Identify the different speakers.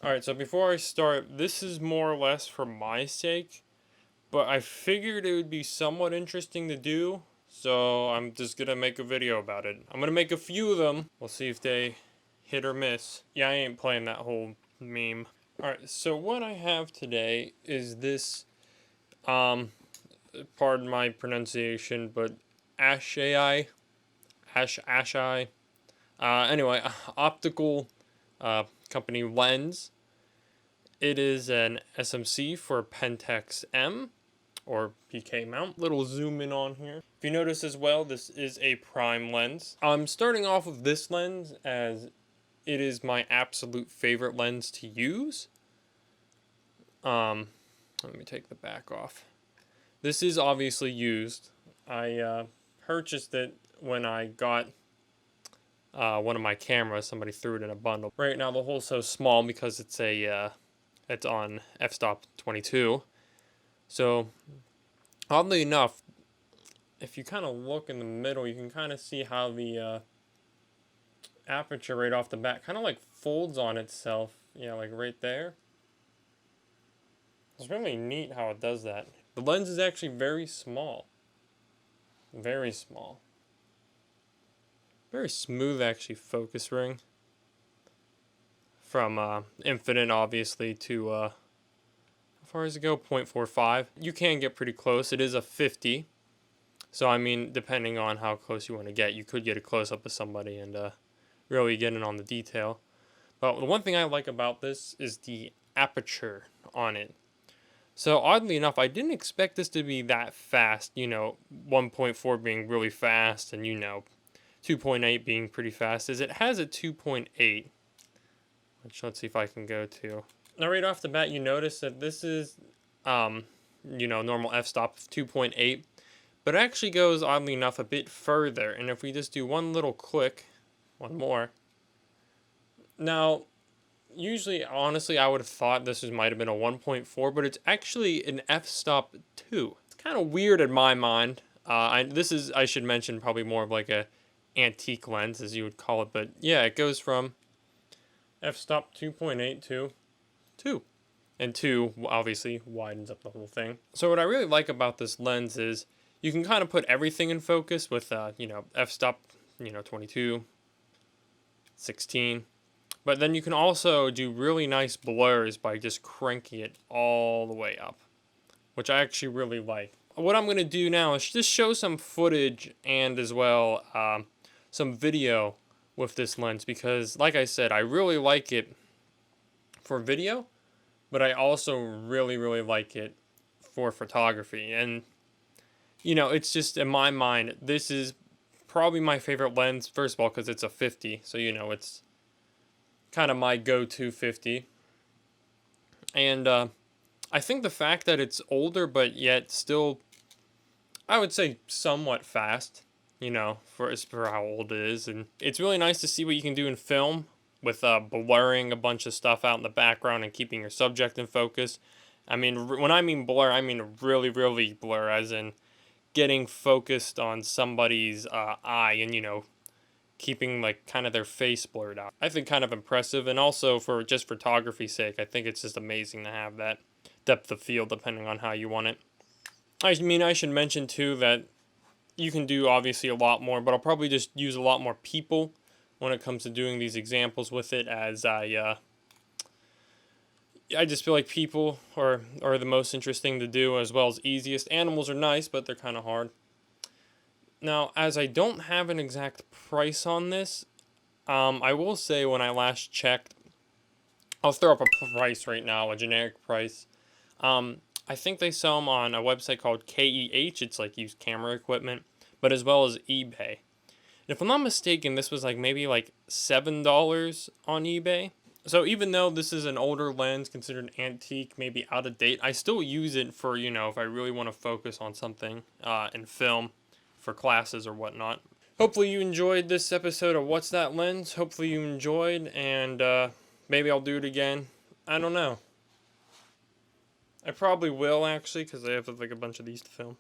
Speaker 1: Alright, so before I start, this is more or less for my sake, but I figured it would be somewhat interesting to do, so I'm just gonna make a video about it. I'm gonna make a few of them. We'll see if they hit or miss. Yeah, I ain't playing that whole meme. Alright, so what I have today is this, pardon my pronunciation, but Asahi, anyway, optical company lens. It is an SMC for Pentax M or PK mount. Little zoom in on here. If you notice as well, this is a prime lens. I'm starting off with this lens as it is my absolute favorite lens to use. Let me take the back off. This is obviously used. I purchased it when I got one of my cameras. Somebody threw it in a bundle. Right now the hole's so small because it's it's on f-stop 22. So oddly enough, if you kind of look in the middle, you can kind of see how the aperture right off the bat kind of like folds on itself. Yeah, like right there. It's really neat how it does that. The lens is actually very small. Very small. Very smooth actually focus ring. From infinite obviously to how far does it go? 0.45. You can get pretty close. It is a 50. So I mean, depending on how close you want to get, you could get a close up of somebody and really get in on the detail. But the one thing I like about this is the aperture on it. So oddly enough, I didn't expect this to be that fast, 1.4 being really fast and 2.8 being pretty fast, is it has a 2.8, which let's see if I can go to. Now right off the bat, you notice that this is, normal f-stop of 2.8, but it actually goes, oddly enough, a bit further. And if we just do one little click, one more. Now, usually, honestly, I would have thought this might have been a 1.4, but it's actually an f-stop 2. It's kind of weird in my mind. This is, I should mention, probably more of like a antique lens, as you would call it. But yeah, it goes from f-stop 2.8 to 2. And 2, obviously, widens up the whole thing. So what I really like about this lens is you can kind of put everything in focus with, f-stop, 22, 16. But then you can also do really nice blurs by just cranking it all the way up, which I actually really like. What I'm going to do now is just show some footage and as well some video with this lens because, like I said, I really like it for video, but I also really, really like it for photography. And, it's just, in my mind, this is probably my favorite lens, first of all, because it's a 50, so, it's kind of my go-to 50. And I think the fact that it's older but yet still, I would say, somewhat fast, for how old it is. And it's really nice to see what you can do in film with blurring a bunch of stuff out in the background and keeping your subject in focus. I mean, when I mean blur, I mean really, really blur, as in getting focused on somebody's eye and, keeping like kind of their face blurred out. I think kind of impressive, and also for just photography's sake, I think it's just amazing to have that depth of field depending on how you want it. I mean, I should mention too that you can do obviously a lot more, but I'll probably just use a lot more people when it comes to doing these examples with it, as I just feel like people are the most interesting to do as well as easiest. Animals are nice, but they're kind of hard. Now, as I don't have an exact price on this, I will say when I last checked, I'll throw up a price right now, a generic price. I think they sell them on a website called KEH. It's like used camera equipment, but as well as eBay. And if I'm not mistaken, this was like maybe like $7 on eBay. So even though this is an older lens, considered antique, maybe out of date, I still use it for, if I really want to focus on something in film for classes or whatnot. Hopefully you enjoyed this episode of What's That Lens. Hopefully you enjoyed, and maybe I'll do it again. I don't know. I probably will, actually, because I have like a bunch of these to film.